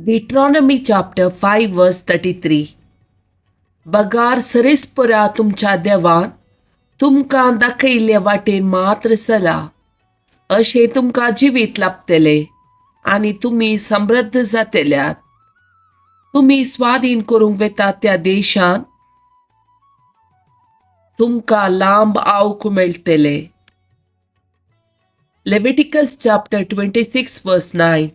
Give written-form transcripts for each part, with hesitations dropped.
Deuteronomy chapter 5 verse 33. बगार सरेस्परा तुमच्या देवान तुमकां दाखयल्ले वाटेन मात्र चला, अशें तुमकां जिवीत लाभतले आनी तुमी समृद्ध जातल्यात. तुमी स्वाधीन करूंक वेतात त्या देशान तुमकां लांब आवक मेळटले. Leviticus chapter 26 verse 9.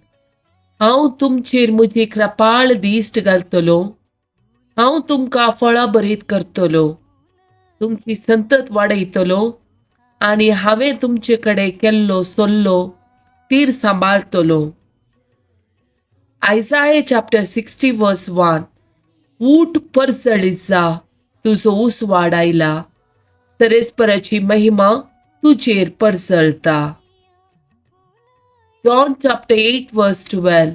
हांव तुमचेर म्हजी कृपाळ दिश्ट घालतलो. हांव तुमकां फळां बरीत करतलो, तुमची संतत वाडयतलो आनी हांवें तुमचे कडेन केल्लो सल्लो तीर सांबाळतलो. Isaiah chapter 60 verse 1. ऊठ परजळीत जा, तुजो उसवाड आयला, सरेस्पराची महिमा तुजेर परजळता. John chapter 8 verse 12.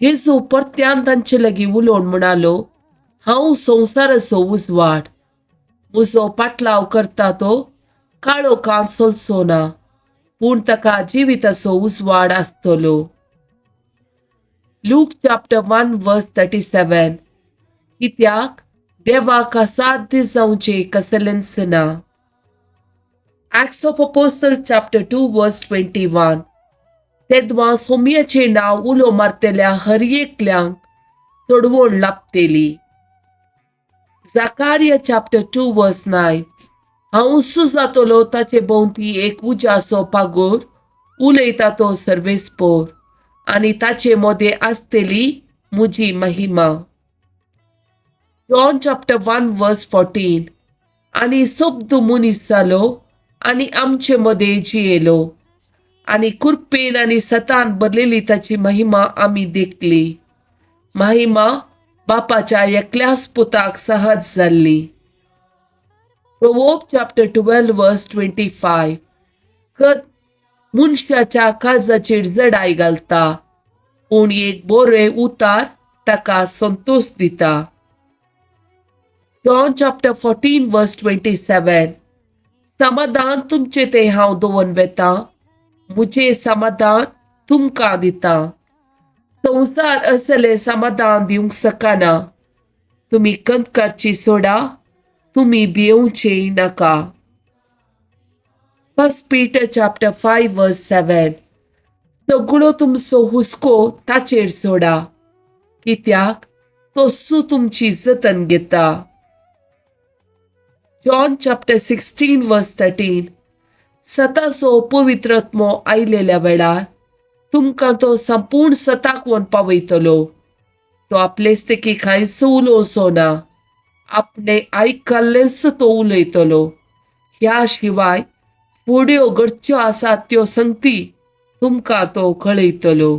येसू परत्यान तांचे लागीं उलोवन म्हणालो, हांव संवसाराचो उजवाड. म्हजो पाटलाव करता तो काळोखांत चलचो ना, पूण ताका जिविताचो उजवाड आसतलो. Luke chapter 1 verse 37. कित्याक देवाक असाध्य जावचें कसलेंच ना. Acts of Apostles chapter 2 verse 21. तेदवां सोम्याचे नाव उलो मारतल्या हर एकल्यांक चडवण लाभतली. Zachariah chapter 2 verse 9. हांव उसू जातलो ताचे भोंवती एक उज्याचो पागोर, उलयता तो सर्वेस्पोर, आनी ताचे मोदे आसतली म्हजी महिमा. John chapter 1 verse 14. आनी सोबद मनीस जालो आनी आमचे मोदे जियेलो, आनी कुरपेन आनी सतान भरलेली ताची महिमा आमी देखली. महिमा बापाच्या एकल्याच पुताक सहज जाल्ली. Proverbs chapter 12 verse 25. खत मनशाच्या काळजाचेर जडाय घालता, पूण एक बरे उतार ताका संतोष दिता. John chapter 14 verse 27. समाधान तुमचे ते हांव दवरून वेता, मुझे समाधान तुमकां दिता. संवसार असले समाधान दिवंक शकना. तुमी कंतकाची सोडा, तुमी भियेवचे नाका. First Peter chapter 5 verse 7. सगळो तुमचो हुस्को ताचेर सोडा, कित्याक तोसू तुमची जतन घेता. John chapter 16 verse 13. सताचो पवित्रत्मो आयलेल्या वेळार तुमकां तो संपूर्ण सताक वन पावयतलो. तो आपलेस्तेकी कांयच उलोवचो ना, आपणे आयकल्लेंच तो उलयतलो. ह्या शिवाय फुड्यो घडच्यो आसात त्यो संगती तुमकां तो कळयतलो.